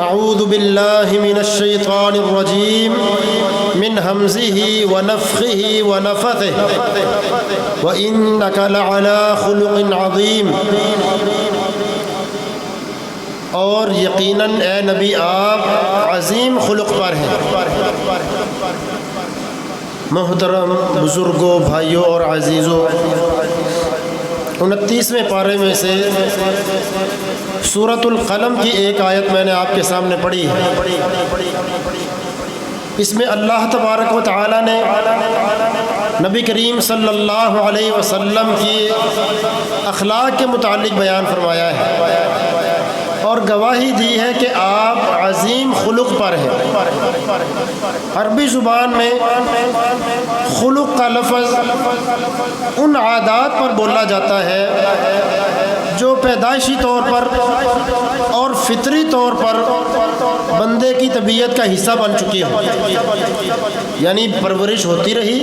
اعوذ باللہ من الشیطان الرجیم من ہمزہ ونفخہ ونفثہ وإنک لعلی خلق عظیم، اور یقیناً اے نبی آپ عظیم خلق پر ہیں۔ محترم بزرگوں، بھائیوں اور عزیزوں، 29ویں پارے میں سے سورۃ القلم کی ایک آیت میں نے آپ کے سامنے پڑھی ہے۔ اس میں اللہ تبارک و تعالی نے نبی کریم صلی اللہ علیہ وسلم کی اخلاق کے متعلق بیان فرمایا ہے اور گواہی دی ہے کہ آپ عظیم خلق پر ہیں۔ عربی زبان میں خلق کا لفظ ان عادات پر بولا جاتا ہے جو پیدائشی طور پر اور فطری طور پر بندے کی طبیعت کا حصہ بن چکی ہو، یعنی پرورش ہوتی رہی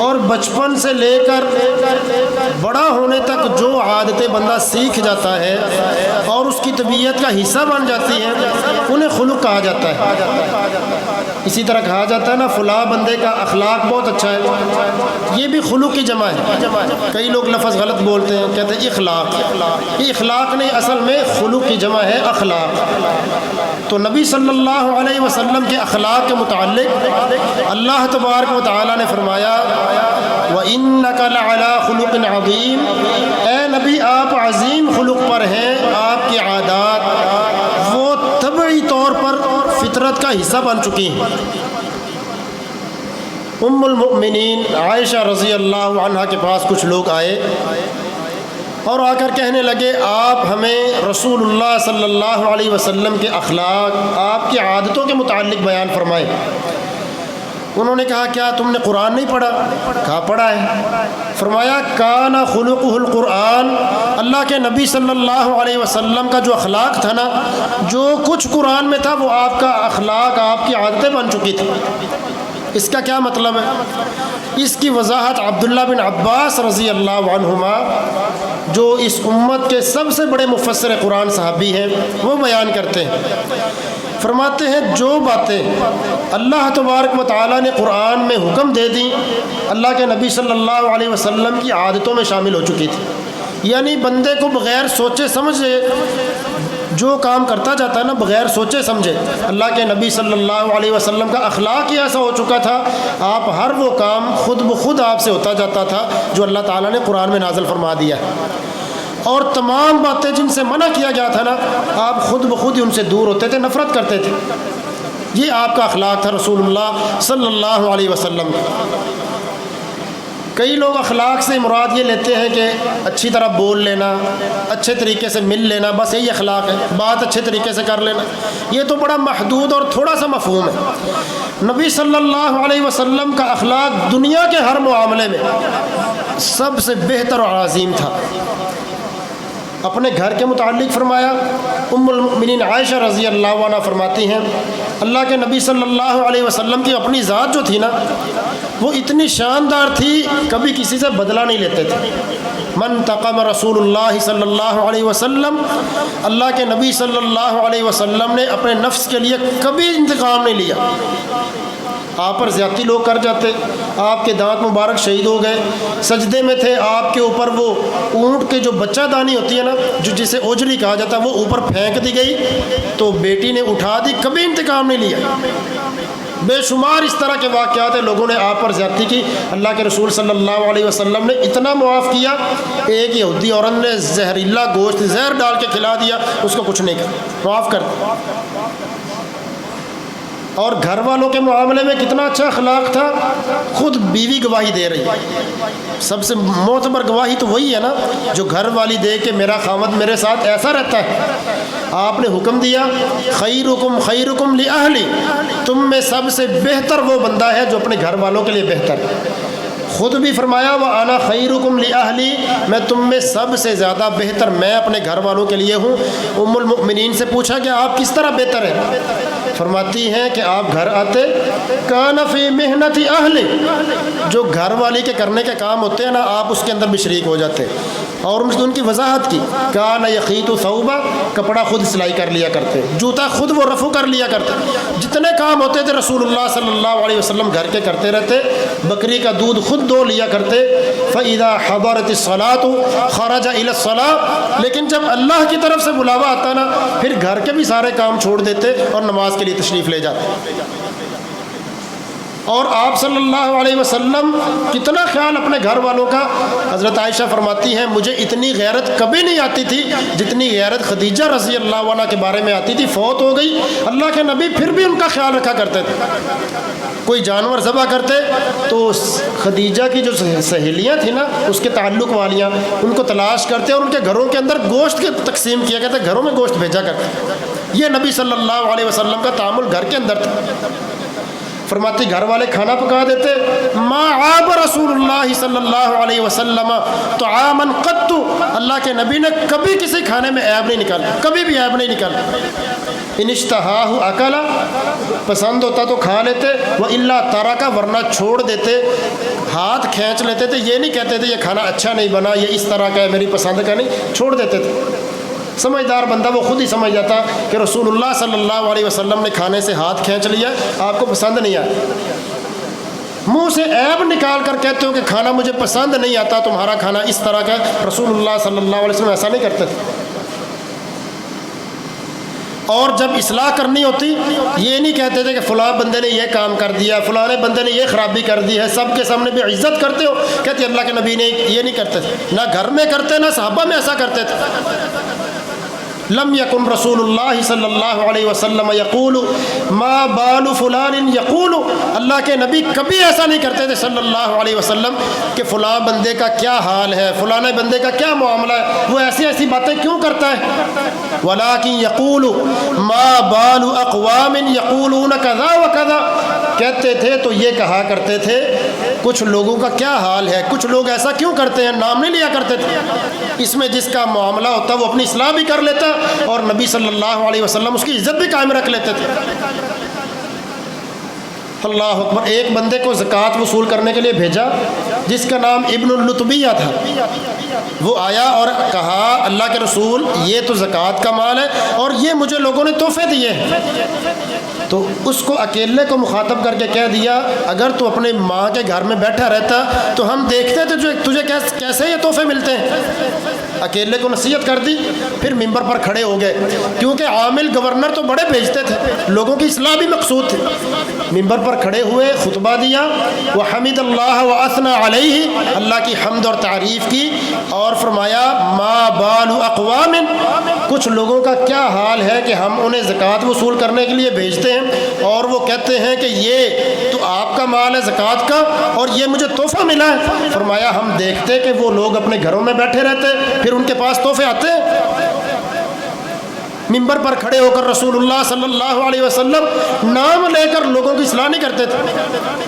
اور بچپن سے لے کر بڑا ہونے تک جو عادتیں بندہ سیکھ جاتا ہے اور اس کی طبیعت کا حصہ بن جاتی ہیں انہیں خلق کہا جاتا ہے۔ اسی طرح کہا جاتا ہے نا فلاں بندے کا اخلاق بہت اچھا ہے، یہ بھی خلق کی جمع ہے۔ کئی لوگ لفظ غلط بولتے ہیں، کہتے ہیں اخلاق، یہ اخلاق نہیں، اصل میں خلق کی جمع ہے اخلاق۔ تو نبی صلی اللہ علیہ وسلم کے اخلاق کے متعلق اللہ تبارک و تعالی نے فرمایا وَإِنَّكَ لَعَلَىٰ خُلُقٍ عَظِيمٍ، اے نبی آپ عظیم خلق پر ہیں، آپ کی عادات وہ طبعی طور پر فطرت کا حصہ بن چکی ہیں۔ ام المؤمنین عائشہ رضی اللہ عنہا کے پاس کچھ لوگ آئے اور آ کر کہنے لگے آپ ہمیں رسول اللہ صلی اللہ علیہ وسلم کے اخلاق، آپ کی عادتوں کے متعلق بیان فرمائیں۔ انہوں نے کہا کیا تم نے قرآن نہیں پڑھا؟ کہا پڑھا ہے۔ فرمایا کان خلقہ القرآن، اللہ کے نبی صلی اللہ علیہ وسلم کا جو اخلاق تھا نا، جو کچھ قرآن میں تھا وہ آپ کا اخلاق، آپ کی عادتیں بن چکی تھی۔ اس کا کیا مطلب ہے؟ اس کی وضاحت عبداللہ بن عباس رضی اللہ عنہما جو اس امت کے سب سے بڑے مفسر قرآن صحابی ہیں وہ بیان کرتے ہیں۔ فرماتے ہیں جو باتیں اللہ تبارک و تعالیٰ نے قرآن میں حکم دے دیں اللہ کے نبی صلی اللہ علیہ وسلم کی عادتوں میں شامل ہو چکی تھی، یعنی بندے کو بغیر سوچے سمجھے جو کام کرتا جاتا ہے نا، بغیر سوچے سمجھے، اللہ کے نبی صلی اللہ علیہ وسلم کا اخلاق ہی ایسا ہو چکا تھا، آپ ہر وہ کام خود بخود آپ سے ہوتا جاتا تھا جو اللہ تعالیٰ نے قرآن میں نازل فرما دیا ہے، اور تمام باتیں جن سے منع کیا گیا تھا نا آپ خود بخود ہی ان سے دور ہوتے تھے، نفرت کرتے تھے۔ یہ آپ کا اخلاق تھا رسول اللہ صلی اللہ علیہ وسلم۔ کئی لوگ اخلاق سے مراد یہ لیتے ہیں کہ اچھی طرح بول لینا، اچھے طریقے سے مل لینا، بس یہی اخلاق ہے، بات اچھے طریقے سے کر لینا۔ یہ تو بڑا محدود اور تھوڑا سا مفہوم ہے۔ نبی صلی اللہ علیہ وسلم کا اخلاق دنیا کے ہر معاملے میں سب سے بہتر اور عظیم تھا۔ اپنے گھر کے متعلق فرمایا، ام المؤمنین عائشہ رضی اللہ عنہ فرماتی ہیں اللہ کے نبی صلی اللہ علیہ وسلم کی اپنی ذات جو تھی نا وہ اتنی شاندار تھی، کبھی کسی سے بدلہ نہیں لیتے تھے۔ من تقم رسول اللہ صلی اللہ علیہ وسلم، اللہ کے نبی صلی اللہ علیہ وسلم نے اپنے نفس کے لیے کبھی انتقام نہیں لیا۔ آپ پر زیادتی لوگ کر جاتے، آپ کے دانت مبارک شہید ہو گئے، سجدے میں تھے، آپ کے اوپر وہ اونٹ کے جو بچہ دانی ہوتی ہے نا جو جسے اوجری کہا جاتا ہے وہ اوپر پھینک دی گئی تو بیٹی نے اٹھا دی، کبھی انتقام نہیں لیا۔ بے شمار اس طرح کے واقعات ہیں، لوگوں نے آپ پر زیادتی کی، اللہ کے رسول صلی اللہ علیہ وسلم نے اتنا معاف کیا، ایک یہودی عورت نے زہریلا گوشت زہر ڈال کے کھلا دیا، اس کو کچھ نہیں کہا، معاف کر دیا۔ اور گھر والوں کے معاملے میں کتنا اچھا اخلاق تھا، خود بیوی گواہی دے رہی، سب سے معتبر گواہی تو وہی ہے نا جو گھر والی دے کہ میرا خاوند میرے ساتھ ایسا رہتا ہے۔ آپ نے حکم دیا خیرکم خیرکم لأہلی، تم میں سب سے بہتر وہ بندہ ہے جو اپنے گھر والوں کے لیے بہتر ہے۔ خود بھی فرمایا وَأَنَا خَيْرُكُمْ لِأَهْلِي، میں تم میں سب سے زیادہ بہتر میں اپنے گھر والوں کے لیے ہوں۔ ام المؤمنین سے پوچھا کہ آپ کس طرح بہتر ہیں؟ فرماتی ہیں کہ آپ گھر آتے كَانَ فِي مِحْنَةِ أَهْلِ، جو گھر والی کے کرنے کے کام ہوتے ہیں نا آپ اس کے اندر بھی شریک ہو جاتے۔ اور ان کی وضاحت کی، کان یخیط ثوبا، کپڑا خود سلائی کر لیا کرتے، جوتا خود وہ رفو کر لیا کرتے، جتنے کام ہوتے تھے رسول اللہ صلی اللہ علیہ وسلم گھر کے کرتے رہتے، بکری کا دودھ خود دو لیا کرتے۔ فَإِذَا حَضَرَتِ الصَّلَاةُ خَرَجَ إِلَى الصَّلَاةِ، لیکن جب اللہ کی طرف سے بلاوا آتا نا، پھر گھر کے بھی سارے کام چھوڑ دیتے اور نماز کے لیے تشریف لے جاتے۔ اور آپ صلی اللہ علیہ وسلم کتنا خیال اپنے گھر والوں کا۔ حضرت عائشہ فرماتی ہیں مجھے اتنی غیرت کبھی نہیں آتی تھی جتنی غیرت خدیجہ رضی اللہ عنہ کے بارے میں آتی تھی۔ فوت ہو گئی، اللہ کے نبی پھر بھی ان کا خیال رکھا کرتے تھے۔ کوئی جانور ذبح کرتے تو خدیجہ کی جو سہیلیاں تھیں نا، اس کے تعلق والیاں، ان کو تلاش کرتے اور ان کے گھروں کے اندر گوشت کے تقسیم کیا کرتے، گھروں میں گوشت بھیجا کرتے۔ یہ نبی صلی اللہ علیہ وسلم کا تعامل گھر کے اندر تھا۔ فرماتی گھر والے کھانا پکا دیتے، ما عاب رسول اللہ صلی اللہ علیہ وسلم طعاما قط، اللہ کے نبی نے کبھی کسی کھانے میں عیب نہیں نکالا، کبھی بھی عیب نہیں نکالا۔ ان اشتہاہ اکلا، پسند ہوتا تو کھا لیتے، والا ترک، ورنہ چھوڑ دیتے، ہاتھ کھینچ لیتے تھے، یہ نہیں کہتے تھے یہ کھانا اچھا نہیں بنا، یہ اس طرح کا ہے میری پسند کا نہیں، چھوڑ دیتے تھے۔ سمجھدار بندہ وہ خود ہی سمجھ جاتا کہ رسول اللہ صلی اللہ علیہ وسلم نے کھانے سے ہاتھ کھینچ لیا، آپ کو پسند نہیں آیا، منہ سے عیب نکال کر کہتے ہو کہ کھانا مجھے پسند نہیں آتا، تمہارا کھانا اس طرح کا۔ رسول اللہ صلی اللہ علیہ وسلم ایسا نہیں کرتے تھے۔ اور جب اصلاح کرنی ہوتی یہ نہیں کہتے تھے کہ فلاں بندے نے یہ کام کر دیا، فلاں بندے نے یہ خرابی کر دی ہے، سب کے سامنے بھی عزت کرتے ہو، کہتے اللہ کے نبی نے یہ نہیں کرتے تھے، نہ گھر میں کرتے نہ صحابہ میں ایسا کرتے تھے۔ لم یکن رسول اللہ صلی اللہ علیہ وسلم یقول ما بال فلان یقول، اللہ کے نبی کبھی ایسا نہیں کرتے تھے صلی اللہ علیہ وسلم کہ فلاں بندے کا کیا حال ہے، فلاں بندے کا کیا معاملہ ہے، وہ ایسی ایسی باتیں کیوں کرتا ہے۔ ولکن یقول ما بال اقوام یقولون کذا وکذا، کہتے تھے تو یہ کہا کرتے تھے کچھ لوگوں کا کیا حال ہے، کچھ لوگ ایسا کیوں کرتے ہیں، نام نہیں لیا کرتے تھے۔ اس میں جس کا معاملہ ہوتا وہ اپنی اصلاح بھی کر لیتا اور نبی صلی اللہ علیہ وسلم اس کی عزت بھی قائم رکھ لیتے تھے۔ اللہ اکبر۔ ایک بندے کو زکوٰۃ وصول کرنے کے لیے بھیجا جس کا نام ابن اللتبیہ تھا، وہ آیا اور کہا اللہ کے رسول یہ تو زکوٰۃ کا مال ہے اور یہ مجھے لوگوں نے تحفے دیے ہیں۔ تو اس کو اکیلے کو مخاطب کر کے کہہ دیا اگر تو اپنے ماں کے گھر میں بیٹھا رہتا تو ہم دیکھتے تھے تجھے کیسے یہ تحفے ملتے ہیں۔ اکیلے کو نصیحت کر دی، پھر ممبر پر کھڑے ہو گئے، کیونکہ عامل گورنر تو بڑے بھیجتے تھے، لوگوں کی اصلاح بھی مقصود تھی۔ ممبر پر کھڑے ہوئے، خطبہ دیا، وحمد اللہ واثنى علیہ، اللہ کی حمد اور تعریف کی، اور فرمایا ما بال اقوام، کچھ لوگوں کا کیا حال ہے کہ ہم انہیں زکوٰۃ وصول کرنے کے لیے بھیجتے ہیں اور وہ کہتے ہیں کہ یہ تو آپ کا مال ہے زکوٰۃ کا اور یہ مجھے تحفہ ملا ہے۔ فرمایا ہم دیکھتے کہ وہ لوگ اپنے گھروں میں بیٹھے رہتے پھر ان کے پاس تحفے آتے۔ ممبر پر کھڑے ہو کر رسول اللہ صلی اللہ علیہ وسلم نام لے کر لوگوں کی اصلاح نہیں کرتے تھے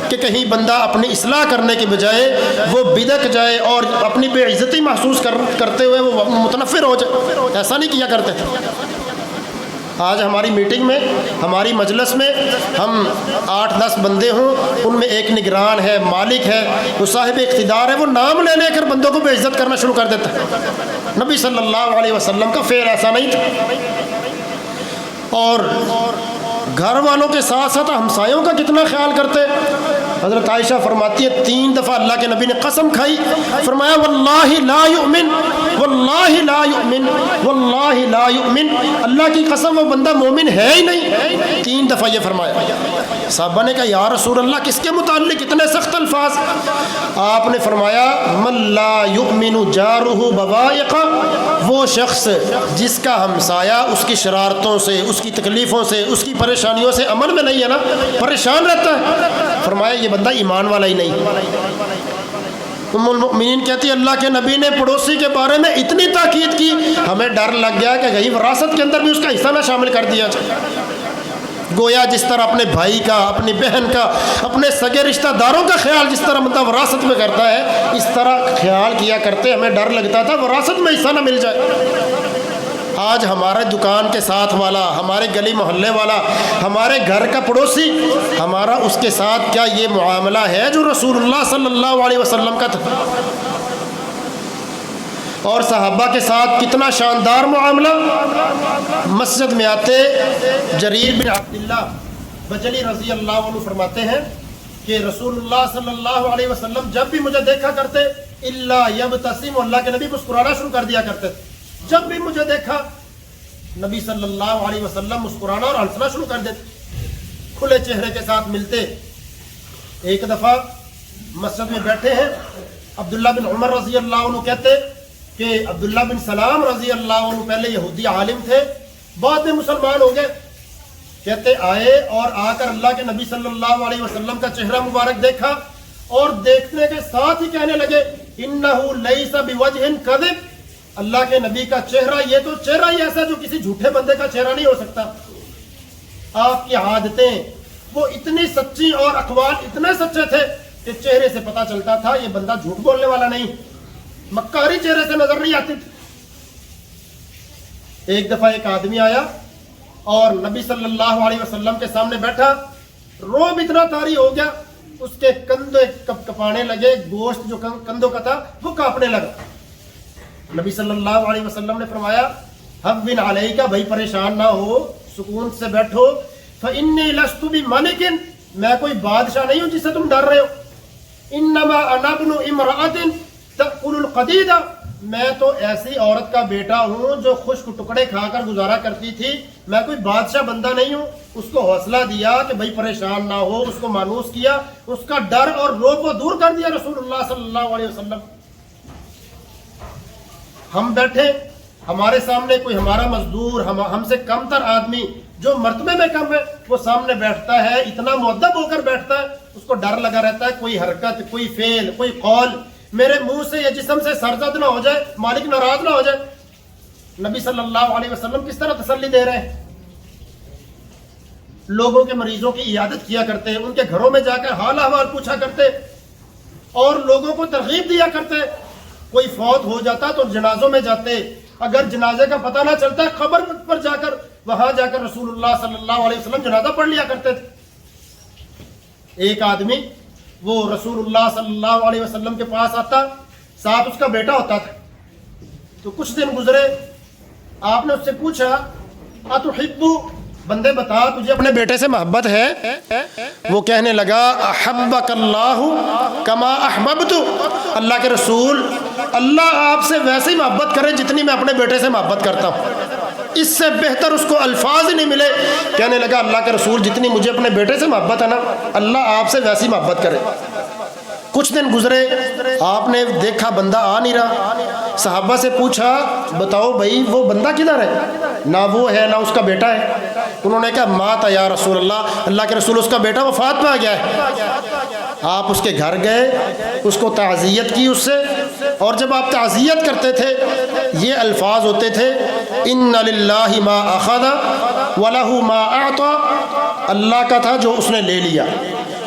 کہ کہیں بندہ اپنی اصلاح کرنے کے بجائے وہ بدک جائے اور اپنی بے عزتی محسوس کرتے ہوئے وہ متنفر ہو جائے، ایسا نہیں کیا کرتے تھے۔ آج ہماری میٹنگ میں، ہماری مجلس میں ہم 8-10 بندے ہوں، ان میں ایک نگران ہے، مالک ہے، وہ صاحب اقتدار ہے، وہ نام لے لے کر بندوں کو بے عزت کرنا شروع کر دیتا ہے۔ نبی صلی اللہ علیہ وسلم کا فعل ایسا نہیں تھا۔ اور گھر والوں کے ساتھ ساتھ ہمسایوں کا کتنا خیال کرتے۔ حضرت عائشہ فرماتی ہے 3 دفعہ اللہ کے نبی نے قسم کھائی، فرمایا واللہ لا یؤمن، واللہ لا یؤمن، واللہ لا یؤمن، اللہ کی قسم وہ بندہ مومن ہے ہی نہیں۔ 3 دفعہ یہ فرمایا۔ صحابہ نے کہا یا رسول اللہ کس کے متعلق اتنے سخت الفاظ؟ آپ نے فرمایا من لا یؤمن جارہ بوائق، وہ شخص جس کا ہمسایہ اس کی شرارتوں سے، اس کی تکلیفوں سے، اس کی پریشانیوں سے امن میں نہیں ہے نا، پریشان رہتا ہے، فرمایا یہ بندہ ایمان والا ہی نہیں۔ ام المؤمنین کہتی اللہ کے نبی نے پڑوسی کے بارے میں اتنی تاکید کی، ہمیں ڈر لگ گیا کہ کہیں وراثت کے اندر بھی اس کا حصہ نہ شامل کر دیا جائے۔ گویا جس طرح اپنے بھائی کا، اپنی بہن کا، اپنے سگے رشتہ داروں کا خیال جس طرح بندہ وراثت میں کرتا ہے، اس طرح خیال کیا کرتے، ہمیں ڈر لگتا تھا وراثت میں حصہ نہ مل جائے۔ آج ہمارے دکان کے ساتھ والا، ہمارے گلی محلے والا، ہمارے گھر کا پڑوسی، ہمارا اس کے ساتھ کیا یہ معاملہ ہے جو رسول اللہ صلی اللہ علیہ وسلم کا تھا؟ اور صحابہ کے ساتھ کتنا شاندار معاملہ۔ مسجد میں آتے جریر بن عبداللہ بجلی رضی اللہ عنہ فرماتے ہیں کہ رسول اللہ صلی اللہ علیہ وسلم جب بھی مجھے دیکھا کرتے اللہ یبتسم، اللہ کے نبی مسکرانا شروع کر دیا کرتے تھے۔ جب بھی مجھے دیکھا نبی صلی اللہ علیہ وسلم مسکرانا اور ہنسنا شروع کر دیتے، کھلے چہرے کے ساتھ ملتے۔ ایک دفعہ مسجد میں بیٹھے ہیں، عبداللہ بن عمر رضی اللہ عنہ کہتے کہ عبداللہ بن سلام رضی اللہ عنہ پہلے یہودی عالم تھے، بعد میں مسلمان ہو گئے۔ کہتے آئے اور آ کر اللہ کے نبی صلی اللہ علیہ وسلم کا چہرہ مبارک دیکھا اور دیکھنے کے ساتھ ہی کہنے لگے انہ لیس بوجہ کذب، اللہ کے نبی کا چہرہ یہ تو چہرہ ہی ایسا جو کسی جھوٹے بندے کا چہرہ نہیں ہو سکتا۔ آپ کی عادتیں وہ اتنی سچی اور اقوال اتنے سچے تھے کہ چہرے سے پتہ چلتا تھا یہ بندہ جھوٹ بولنے والا نہیں، مکاری چہرے سے نظر نہیں آتی تھی۔ ایک دفعہ ایک آدمی آیا اور نبی صلی اللہ علیہ وسلم کے سامنے بیٹھا، روب اتنا طاری ہو گیا، اس کے کندھے کپ کپانے لگے، گوشت جو کندھوں کا تھا وہ کانپنے لگا۔ نبی صلی اللہ علیہ وسلم نے فرمایا حبن علیہ کا، بھائی پریشان نہ ہو، سکون سے بیٹھو، فإنی لست بملک، میں کوئی بادشاہ نہیں ہوں جس سے تم ڈر رہے ہو، انما انا ابن امرأۃ تأکل القدید، میں تو ایسی عورت کا بیٹا ہوں جو خشک ٹکڑے کھا کر گزارا کرتی تھی، میں کوئی بادشاہ بندہ نہیں ہوں۔ اس کو حوصلہ دیا کہ بھائی پریشان نہ ہو، اس کو مانوس کیا، اس کا ڈر اور روب وہ دور کر دیا رسول اللہ صلی اللہ علیہ وسلم۔ ہم بیٹھے، ہمارے سامنے کوئی ہمارا مزدور، ہم سے کم تر آدمی جو مرتبے میں کم ہے، وہ سامنے بیٹھتا ہے، اتنا مؤدب ہو کر بیٹھتا ہے، اس کو ڈر لگا رہتا ہے کوئی حرکت، کوئی فعل، کوئی قول میرے منہ سے یا جسم سے سرزد نہ ہو جائے، مالک ناراض نہ ہو جائے۔ نبی صلی اللہ علیہ وسلم کس طرح تسلی دے رہے ہیں؟ لوگوں کے مریضوں کی عیادت کیا کرتے، ان کے گھروں میں جا کر حال احوال پوچھا کرتے اور لوگوں کو ترغیب دیا کرتے۔ کوئی فوت ہو جاتا تو جنازوں میں جاتے، اگر جنازے کا پتہ نہ چلتا قبر پر جا کر وہاں جا کر رسول اللہ صلی اللہ علیہ وسلم جنازہ پڑھ لیا کرتے تھے۔ ایک آدمی وہ رسول اللہ صلی اللہ علیہ وسلم کے پاس آتا، ساتھ اس کا بیٹا ہوتا تھا۔ تو کچھ دن گزرے، آپ نے اس سے پوچھا اتحب، بندے بتا تجھے اپنے بیٹے سے محبت ہے؟ وہ کہنے لگا احبک اللہ کما احببت، اللہ کے رسول اللہ آپ سے ویسے ہی محبت کرے جتنی میں اپنے بیٹے سے محبت کرتا ہوں، اس سے بہتر اس کو الفاظ ہی نہیں ملے۔ کہنے لگا اللہ کے رسول جتنی مجھے اپنے بیٹے سے محبت ہے نا، اللہ آپ سے ویسی محبت کرے۔ کچھ دن گزرے، آپ نے دیکھا بندہ آ نہیں رہا، صحابہ سے پوچھا بتاؤ بھائی وہ بندہ کدھر ہے؟ نہ وہ ہے نہ اس کا بیٹا ہے۔ انہوں نے کہا مات یا رسول اللہ، اللہ کے رسول اس کا بیٹا وفات پہ آ گیا ہے۔ آپ اس کے گھر گئے، اس کو تعزیت کی اس سے، اور جب آپ تعزیت کرتے تھے یہ الفاظ ہوتے تھے ان للہ ما اخذ ولہ ما اعطى، اللہ کا تھا جو اس نے لے لیا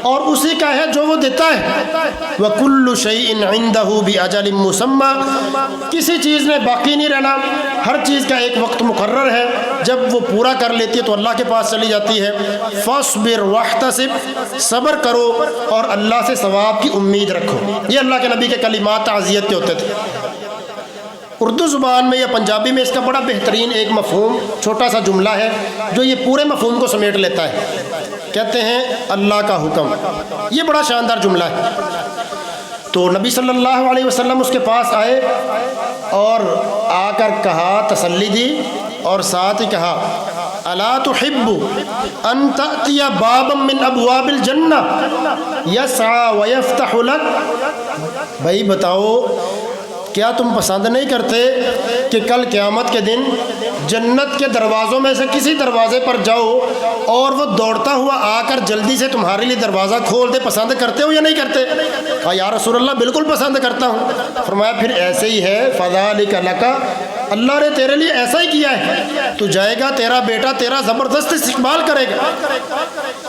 اور اسی کا ہے جو وہ دیتا ہے۔ وَكُلُّ شَيْءٍ عِنْدَهُ بِأَجَلٍ مُّسَمًّى، کسی چیز نے باقی نہیں رہنا، ہر چیز کا ایک وقت مقرر ہے، جب وہ پورا کر لیتی ہے تو اللہ کے پاس چلی جاتی ہے۔ فَاصْبِرْ وَاحْتَسِبْ، صبر کرو اور اللہ سے ثواب کی امید رکھو۔ یہ اللہ کے نبی کے کلمات تعزیت کے ہوتے تھے۔ اردو زبان میں یا پنجابی میں اس کا بڑا بہترین ایک مفہوم، چھوٹا سا جملہ ہے جو یہ پورے مفہوم کو سمیٹ لیتا ہے۔ کہتے ہیں اللہ کا حکم، یہ بڑا شاندار جملہ ہے۔ تو نبی صلی اللہ علیہ وسلم اس کے پاس آئے اور آ کر کہا، تسلی دی اور ساتھ ہی کہا الا تحب ان تأتی بابا من ابواب الجنہ یسعی ویفتح لک، بھائی بتاؤ کیا تم پسند نہیں کرتے کہ کل قیامت کے دن جنت کے دروازوں میں سے کسی دروازے پر جاؤ اور وہ دوڑتا ہوا آ کر جلدی سے تمہارے لیے دروازہ کھول دے؟ پسند کرتے ہو یا نہیں کرتے؟ کہا یا رسول اللہ بالکل پسند کرتا ہوں۔ فرمایا پھر ایسے ہی ہے، فذالک لک، اللہ نے تیرے لیے ایسا ہی کیا ہے، تو جائے گا، تیرا بیٹا تیرا زبردست استقبال کرے گا۔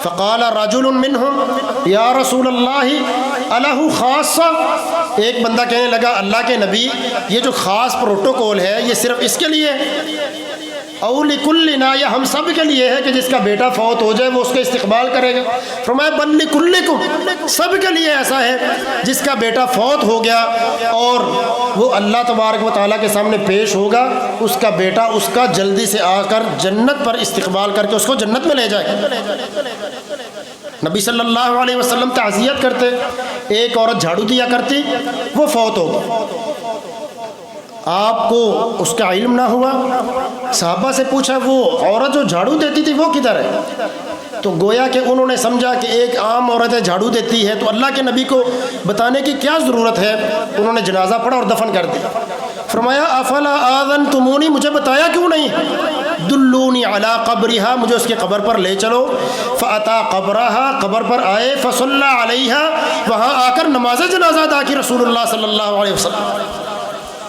فقال رجل منہم یا رسول اللہ الہ خاصہ، ایک بندہ کہنے لگا اللہ کے نبی یہ جو خاص پروٹوکول ہے یہ صرف اس کے لیے ہے؟ اولی کلنا، یہ ہم سب کے لیے ہے کہ جس کا بیٹا فوت ہو جائے وہ اس کا استقبال کرے گا۔ فرمایا بل لکلکم، سب کے لیے ایسا ہے جس کا بیٹا فوت ہو گیا اور وہ اللہ تبارک و تعالیٰ کے سامنے پیش ہوگا، اس کا بیٹا اس کا جلدی سے آ کر جنت پر استقبال کر کے اس کو جنت میں لے جائے۔ نبی صلی اللہ علیہ وسلم تعزیت کرتے، ایک عورت جھاڑو دیا کرتی، وہ فوت ہو گئی، آپ کو اس کا علم نہ ہوا، صحابہ سے پوچھا وہ عورت جو جھاڑو دیتی تھی وہ کدھر ہے؟ تو گویا کہ انہوں نے سمجھا کہ ایک عام عورت ہے جھاڑو دیتی ہے تو اللہ کے نبی کو بتانے کی کیا ضرورت ہے، انہوں نے جنازہ پڑھا اور دفن کر دیا۔ فرمایا افلا آذنتمونی، مجھے بتایا کیوں نہیں؟ دلونی علی قبرہا، مجھے اس کے قبر پر لے چلو۔ فاتا قبرہا، قبر پر آئے، فصلی علیہا، وہاں آ کر نماز جنازہ ادا کی رسول اللہ صلی اللہ علیہ وسلم۔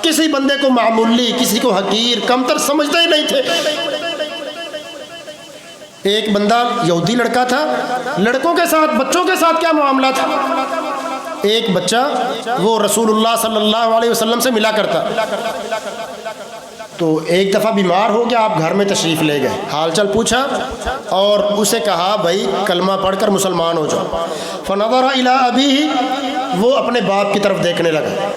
کسی بندے کو معمولی، کسی کو حقیر، کمتر سمجھتے ہی نہیں تھے۔ ایک بندہ یہودی لڑکا تھا، لڑکوں کے ساتھ، بچوں کے ساتھ کیا معاملہ تھا؟ ایک بچہ وہ رسول اللہ صلی اللہ علیہ وسلم سے ملا کرتا، تو ایک دفعہ بیمار ہو گیا، آپ گھر میں تشریف لے گئے، حال چال پوچھا اور اسے کہا بھائی کلمہ پڑھ کر مسلمان ہو جاؤ۔ فنظر الی ابیہ، وہ اپنے باپ کی طرف دیکھنے لگا۔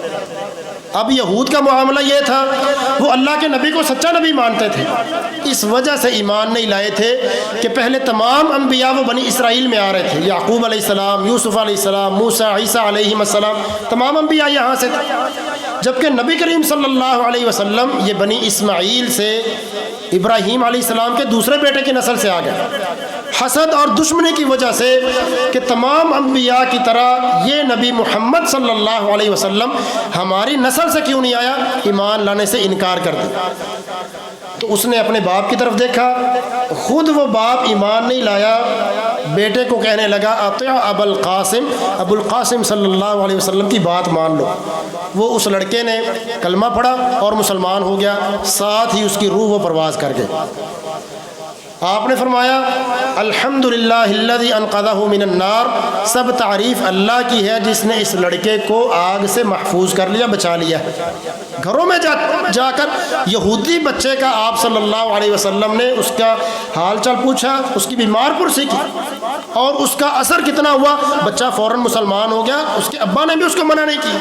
اب یہود کا معاملہ یہ تھا، وہ اللہ کے نبی کو سچا نبی مانتے تھے، اس وجہ سے ایمان نہیں لائے تھے کہ پہلے تمام انبیاء وہ بنی اسرائیل میں آ رہے تھے، یعقوب علیہ السلام، یوسف علیہ السلام، موسیٰ، عیسیٰ علیہ السلام، تمام انبیاء یہاں سے تھے، جبکہ نبی کریم صلی اللہ علیہ وسلم یہ بنی اسماعیل سے، ابراہیم علیہ السلام کے دوسرے بیٹے کی نسل سے آ گئے۔ حسد اور دشمنی کی وجہ سے کہ تمام انبیاء کی طرح یہ نبی محمد صلی اللہ علیہ وسلم ہماری نسل سے کیوں نہیں آیا، ایمان لانے سے انکار کر دیا۔ تو اس نے اپنے باپ کی طرف دیکھا، خود وہ باپ ایمان نہیں لایا، بیٹے کو کہنے لگا اطیع ابا القاسم، ابو القاسم صلی اللہ علیہ وسلم کی بات مان لو۔ وہ اس لڑکے نے کلمہ پڑھا اور مسلمان ہو گیا، ساتھ ہی اس کی روح وہ پرواز کر گئی۔ آپ نے فرمایا الحمدللہ الذی انقذہ من النار، سب تعریف اللہ کی ہے جس نے اس لڑکے کو آگ سے محفوظ کر لیا، بچا لیا۔ گھروں میں جا کر یہودی بچے کا آپ صلی اللہ علیہ وسلم نے اس کا حال چال پوچھا، اس کی بیمار پرسی کی اور اس کا اثر کتنا ہوا، بچہ فوراً مسلمان ہو گیا، اس کے ابا نے بھی اس کو منع نہیں کی۔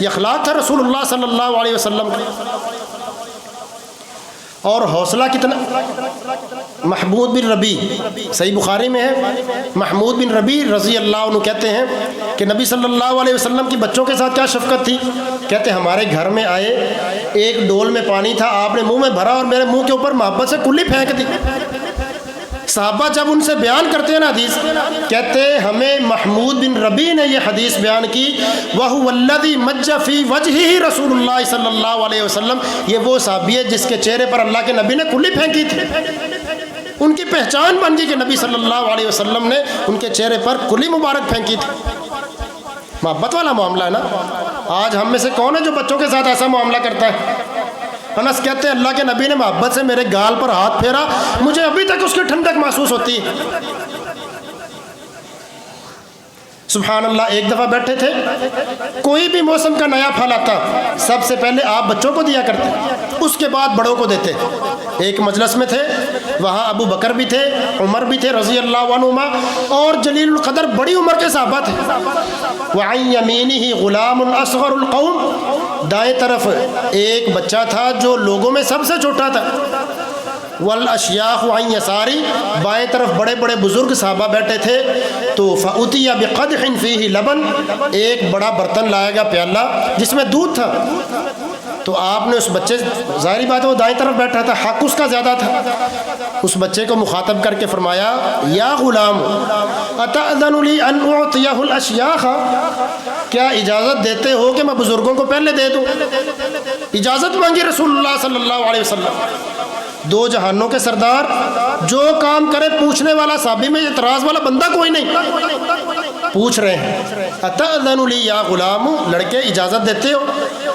یہ اخلاق تھا رسول اللہ صلی اللہ علیہ وسلم کا۔ اور حوصلہ کتنا، محمود بن ربیع، صحیح بخاری میں ہے، محمود بن ربیع رضی اللہ عنہ کہتے ہیں کہ نبی صلی اللہ علیہ وسلم کی بچوں کے ساتھ کیا شفقت تھی۔ کہتے ہمارے گھر میں آئے، ایک ڈول میں پانی تھا، آپ نے منہ میں بھرا اور میرے منہ کے اوپر محبت سے کلی پھینک دی۔ صحابہ جب ان سے بیان کرتے ہیں نا حدیث، کہتے ہمیں محمود بن ربیع نے یہ حدیث بیان کی، وَهُوَ الَّذِي مَجَّ فِي وَجْهِهِ رسول اللہ صلی اللہ علیہ وسلم، یہ وہ صحابی ہے جس کے چہرے پر اللہ کے نبی نے کلی پھینکی تھی۔ ان کی پہچان بن گئی کہ نبی صلی اللہ علیہ وسلم نے ان کے چہرے پر کلی مبارک پھینکی تھی۔ محبت والا معاملہ ہے نا۔ آج ہم میں سے کون ہے جو بچوں کے ساتھ ایسا معاملہ کرتا ہے؟ انس کہتے ہیں اللہ کے نبی نے محبت سے میرے گال پر ہاتھ پھیرا، مجھے ابھی تک اس کی ٹھنڈک محسوس ہوتی ہے۔ سبحان اللہ۔ ایک دفعہ بیٹھے تھے، کوئی بھی موسم کا نیا پھل آتا سب سے پہلے آپ بچوں کو دیا کرتے، اس کے بعد بڑوں کو دیتے۔ ایک مجلس میں تھے، وہاں ابو بکر بھی تھے، عمر بھی تھے رضی اللہ عنہما، اور جلیل القدر بڑی عمر کے صحابہ تھے۔ وعن یمینہ غلام اصغر القوم، دائیں طرف ایک بچہ تھا جو لوگوں میں سب سے چھوٹا تھا۔ والاشیاخ عن یساری، بائیں طرف بڑے بڑے بزرگ صحابہ بیٹھے تھے۔ تو فأتی بقدح فیہ لبن، ایک بڑا برتن لایا گیا، پیالہ جس میں دودھ تھا۔ تو آپ نے اس بچے، ظاہری بات ہے وہ دائیں طرف بیٹھا تھا، حق اس کا زیادہ تھا، اس بچے کو مخاطب کر کے فرمایا یا غلام اتأذن لی ان اعطیہ الاشیاخ، کیا اجازت دیتے ہو کہ میں بزرگوں کو پہلے دے دوں؟ اجازت مانگی رسول اللہ صلی اللہ علیہ وسلم۔ دو جہانوں کے سردار، جو کام کرے پوچھنے والا، صحابی میں اعتراض والا بندہ کوئی نہیں، پوچھ رہے ہیں اتأذن لی یا غلام، لڑکے اجازت دیتے ہو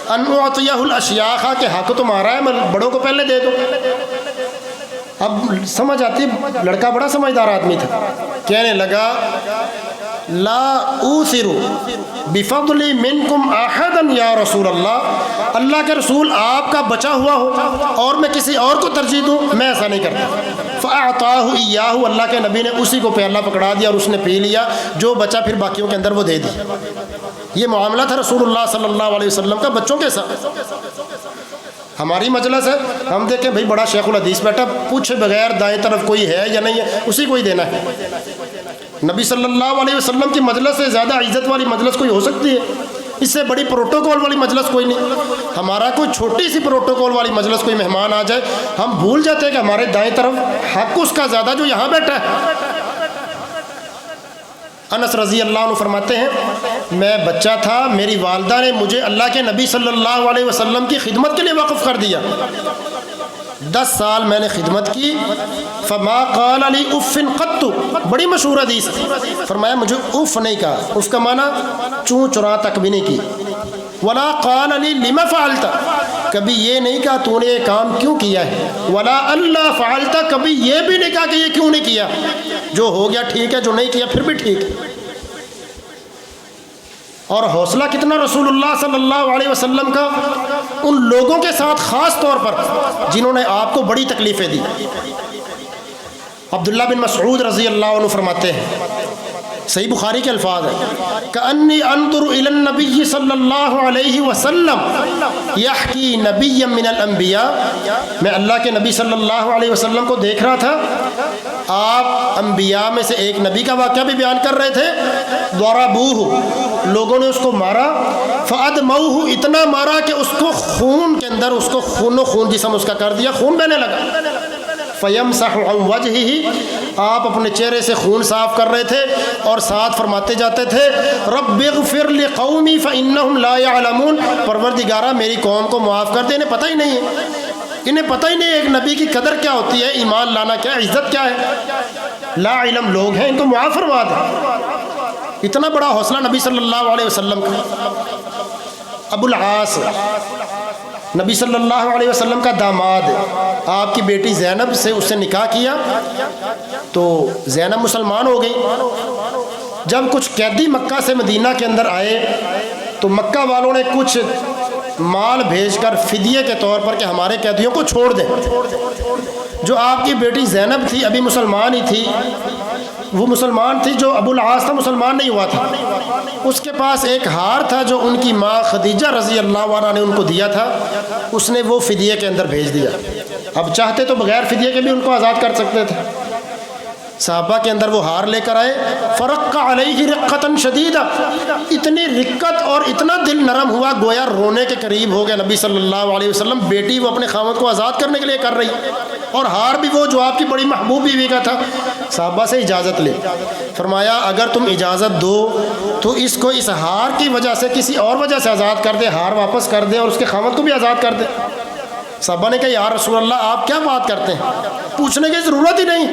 ان اعطیہ الاشیاخ، کہ حق تمہارا ہے میں بڑوں کو پہلے دے دوں؟ اب سمجھ آتی، لڑکا بڑا سمجھدار آدمی تھا، کہنے لگا لا اوثر بفضل منکم احدا یا رسول اللہ، اللہ کے رسول آپ کا بچا ہوا ہو اور میں کسی اور کو ترجیح دوں، میں ایسا نہیں کرتا۔ فَأَعْطَاهُ إِيَّاهُ، اللہ کے نبی نے اسی کو پیالہ پکڑا دیا اور اس نے پی لیا، جو بچا پھر باقیوں کے اندر وہ دے دی۔ یہ معاملہ تھا رسول اللہ صلی اللہ علیہ وسلم کا بچوں کے ساتھ۔ ہماری مجلس ہے، ہم دیکھیں بھائی بڑا شیخ الحدیث بیٹھا، پوچھے بغیر دائیں طرف کوئی ہے یا نہیں ہے، اسی کو ہی دینا ہے۔ نبی صلی اللہ علیہ وسلم کی مجلس سے زیادہ عزت والی مجلس کوئی ہو سکتی ہے؟ اس سے بڑی پروٹوکول والی مجلس کوئی نہیں۔ ہمارا کوئی چھوٹی سی پروٹوکول والی مجلس کوئی مہمان آ جائے، ہم بھول جاتے ہیں کہ ہمارے دائیں طرف حق اس کا زیادہ جو یہاں بیٹھا ہے۔ انس رضی اللہ عنہ فرماتے ہیں میں بچہ تھا، میری والدہ نے مجھے اللہ کے نبی صلی اللہ علیہ وسلم کی خدمت کے لیے وقف کر دیا۔ 10 سال میں نے خدمت کی۔ فما قال علی اف قط، بڑی مشہور حدیث، فرمایا مجھے اف نہیں کہا، اف کا معنی چوں چرا تک بھی نہیں کی۔ ولا قال علی لما فعلت، کبھی یہ نہیں کہا تو نے یہ کام کیوں کیا ہے۔ ولا اللہ فعلت، کبھی یہ بھی نہیں کہا کہ یہ کیوں نہیں کیا، جو ہو گیا ٹھیک ہے، جو نہیں کیا پھر بھی ٹھیک ہے۔ اور حوصلہ کتنا رسول اللہ صلی اللہ علیہ وسلم کا ان لوگوں کے ساتھ، خاص طور پر جنہوں نے آپ کو بڑی تکلیفیں دی۔ عبداللہ بن مسعود رضی اللہ عنہ فرماتے ہیں، صحیح بخاری کے الفاظ ہیں، کأنی انظر الی النبی صلی اللہ علیہ وسلم یحکی نبی من الانبیاء، میں اللہ کے نبی صلی اللہ علیہ وسلم کو دیکھ رہا تھا، آپ انبیاء میں سے ایک نبی کا واقعہ بھی بیان کر رہے تھے۔ ضربوہ، لوگوں نے اس کو مارا، فأدموہ، اتنا مارا کہ اس کو خون کے اندر، اس کو خون و خون جسم اس کا کر دیا، خون بہنے لگا۔ فیمسح عن وجہہ، آپ اپنے چہرے سے خون صاف کر رہے تھے اور ساتھ فرماتے جاتے تھے رب اغفر لقومی فانہم لا یعلمون، پروردگارہ میری قوم کو معاف کر دے، انہیں پتہ ہی نہیں ہے، انہیں پتہ ہی نہیں ایک نبی کی قدر کیا ہوتی ہے، ایمان لانا کیا ہے، عزت کیا ہے، لا علم لوگ ہیں، ان کو معاف فرما دے۔ اتنا بڑا حوصلہ نبی صلی اللہ علیہ وسلم کا۔ ابو العاص نبی صلی اللہ علیہ وسلم کا داماد، آپ کی بیٹی زینب سے اس سے نکاح کیا تو زینب مسلمان ہو گئی۔ جب کچھ قیدی مکہ سے مدینہ کے اندر آئے تو مکہ والوں نے کچھ مال بھیج کر فدیے کے طور پر کہ ہمارے قیدیوں کو چھوڑ دیں۔ جو آپ کی بیٹی زینب تھی ابھی مسلمان ہی تھی، وہ مسلمان تھی، جو ابو العاص تھا مسلمان نہیں ہوا تھا، اس کے پاس ایک ہار تھا جو ان کی ماں خدیجہ رضی اللہ عنہا نے ان کو دیا تھا، اس نے وہ فدیے کے اندر بھیج دیا۔ اب چاہتے تو بغیر فدیے کے بھی ان کو آزاد کر سکتے تھے۔ صحابہ کے اندر وہ ہار لے کر آئے، فرق علیہ رقۃ شدیدہ، اتنی رقت اور اتنا دل نرم ہوا گویا رونے کے قریب ہو گیا نبی صلی اللہ علیہ وسلم۔ بیٹی وہ اپنے خاوند کو آزاد کرنے کے لیے کر رہی اور ہار بھی وہ جو آپ کی بڑی محبوب بیوی کا تھا۔ صحابہ سے اجازت لے، فرمایا اگر تم اجازت دو تو اس کو اس ہار کی وجہ سے کسی اور وجہ سے آزاد کر دے، ہار واپس کر دے اور اس کے خاوند کو بھی آزاد کر دے۔ صحابہ نے کہا یا رسول اللہ آپ کیا بات کرتے ہیں، پوچھنے کی ضرورت ہی نہیں،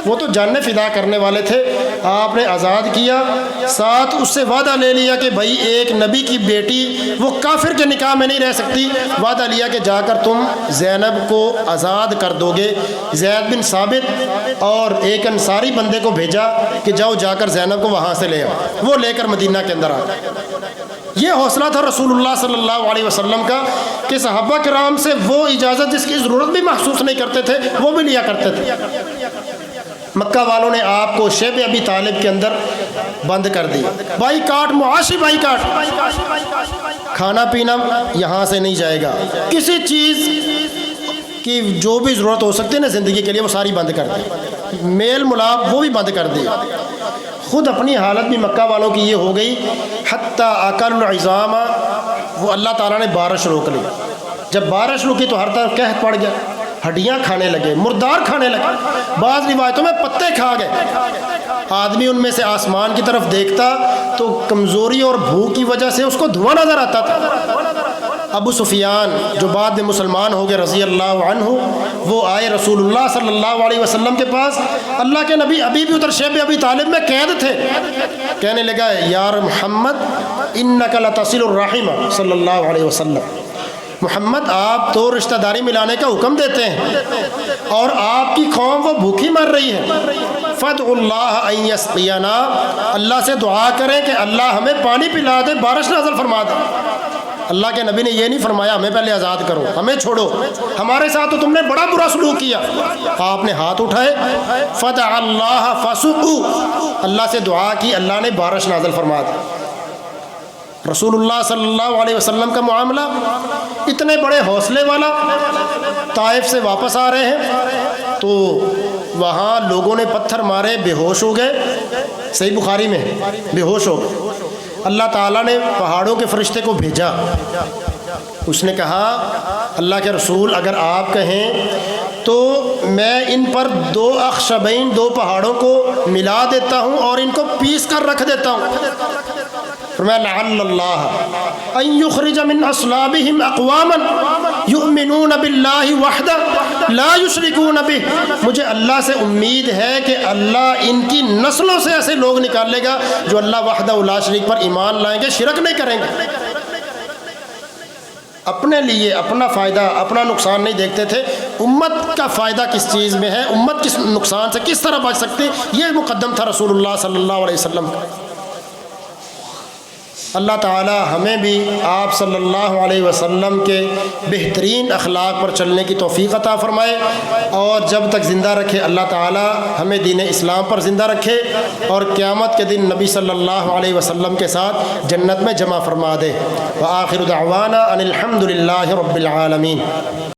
وہ تو جانیں فدا کرنے والے تھے۔ آپ نے آزاد کیا، ساتھ اس سے وعدہ لے لیا کہ بھائی ایک نبی کی بیٹی وہ کافر کے نکاح میں نہیں رہ سکتی، وعدہ لیا کہ جا کر تم زینب کو آزاد کر دو گے۔ زید بن ثابت اور ایک انصاری بندے کو بھیجا کہ جاؤ جا کر زینب کو وہاں سے لے آؤ، وہ لے کر مدینہ کے اندر آ گئے۔ یہ حوصلہ تھا رسول اللہ صلی اللہ علیہ وسلم کا کہ صحابہ کرام سے وہ اجازت جس کی ضرورت بھی محسوس نہیں کرتے تھے وہ بھی لیا کرتے تھے۔ مکہ والوں نے آپ کو شیب ابی طالب کے اندر بند کر دی، بائی کاٹ، معاشی بائی کاٹ، کھانا پینا یہاں سے نہیں جائے گا، کسی چیز کی جو بھی ضرورت ہو سکتی ہے نا زندگی کے لیے وہ ساری بند کر دی، میل ملاپ وہ بھی بند کر دی۔ خود اپنی حالت بھی مکہ والوں کی یہ ہو گئی، حتیٰ اکل العظام، وہ اللہ تعالیٰ نے بارش روک لی۔ جب بارش رکی تو ہر طرف قحط پڑ گیا، ہڈیاں کھانے لگے، مردار کھانے لگے، بعض روایتوں میں پتے کھا گئے۔ آدمی ان میں سے آسمان کی طرف دیکھتا تو کمزوری اور بھوک کی وجہ سے اس کو دھواں نظر آتا تھا۔ ابو سفیان جو بعد میں مسلمان ہو گئے رضی اللہ عنہ، وہ آئے رسول اللہ صلی اللہ علیہ وسلم کے پاس، اللہ کے نبی ابھی بھی ادھر شیب ابی طالب میں قید تھے، کہنے لگا یار محمد انک لتصل الرحم صلی اللہ علیہ وسلم، محمد آپ تو رشتہ داری ملانے کا حکم دیتے ہیں اور آپ کی قوم وہ بھوکی مر رہی ہے، فادعوا اللہ ان یسقینا، اللہ سے دعا کریں کہ اللہ ہمیں پانی پلا دے، بارش نازل فرما دے۔ اللہ کے نبی نے یہ نہیں فرمایا ہمیں پہلے آزاد کرو، ہمیں چھوڑو، ہمارے ساتھ تو تم نے بڑا برا سلوک کیا۔ آپ نے ہاتھ اٹھائے، فدع اللہ فسقوا، اللہ سے دعا کی، اللہ نے بارش نازل فرما دی۔ رسول اللہ صلی اللہ علیہ وسلم کا معاملہ اتنے بڑے حوصلے والا، طائف سے واپس آ رہے ہیں تو وہاں لوگوں نے پتھر مارے، بے ہوش ہو گئے، صحیح بخاری میں بے ہوش ہو گئے۔ اللہ تعالیٰ نے پہاڑوں کے فرشتے کو بھیجا، اس نے کہا اللہ کے رسول اگر آپ کہیں تو میں ان پر 2 اخشبین 2 پہاڑوں کو ملا دیتا ہوں اور ان کو پیس کر رکھ دیتا ہوں۔ فرمایا لعل اللہ ان یخرج من اصلابہم اقواما یؤمنون باللہ وحدہ لا یشرکون بہ، مجھے اللہ سے امید ہے کہ اللہ ان کی نسلوں سے ایسے لوگ نکالے گا جو اللہ وحدہ لا شریک پر ایمان لائیں گے، شرک نہیں کریں گے۔ اپنے لیے اپنا فائدہ اپنا نقصان نہیں دیکھتے تھے، امت کا فائدہ کس چیز میں ہے، امت کس نقصان سے کس طرح بچ سکتی، یہ مقدم تھا رسول اللہ صلی اللہ علیہ وسلم کا۔ اللہ تعالی ہمیں بھی آپ صلی اللہ علیہ وسلم کے بہترین اخلاق پر چلنے کی توفیق عطا فرمائے، اور جب تک زندہ رکھے اللہ تعالی ہمیں دین اسلام پر زندہ رکھے، اور قیامت کے دن نبی صلی اللہ علیہ وسلم کے ساتھ جنت میں جمع فرما دے۔ وآخر دعوانا ان الحمد للہ رب العالمین۔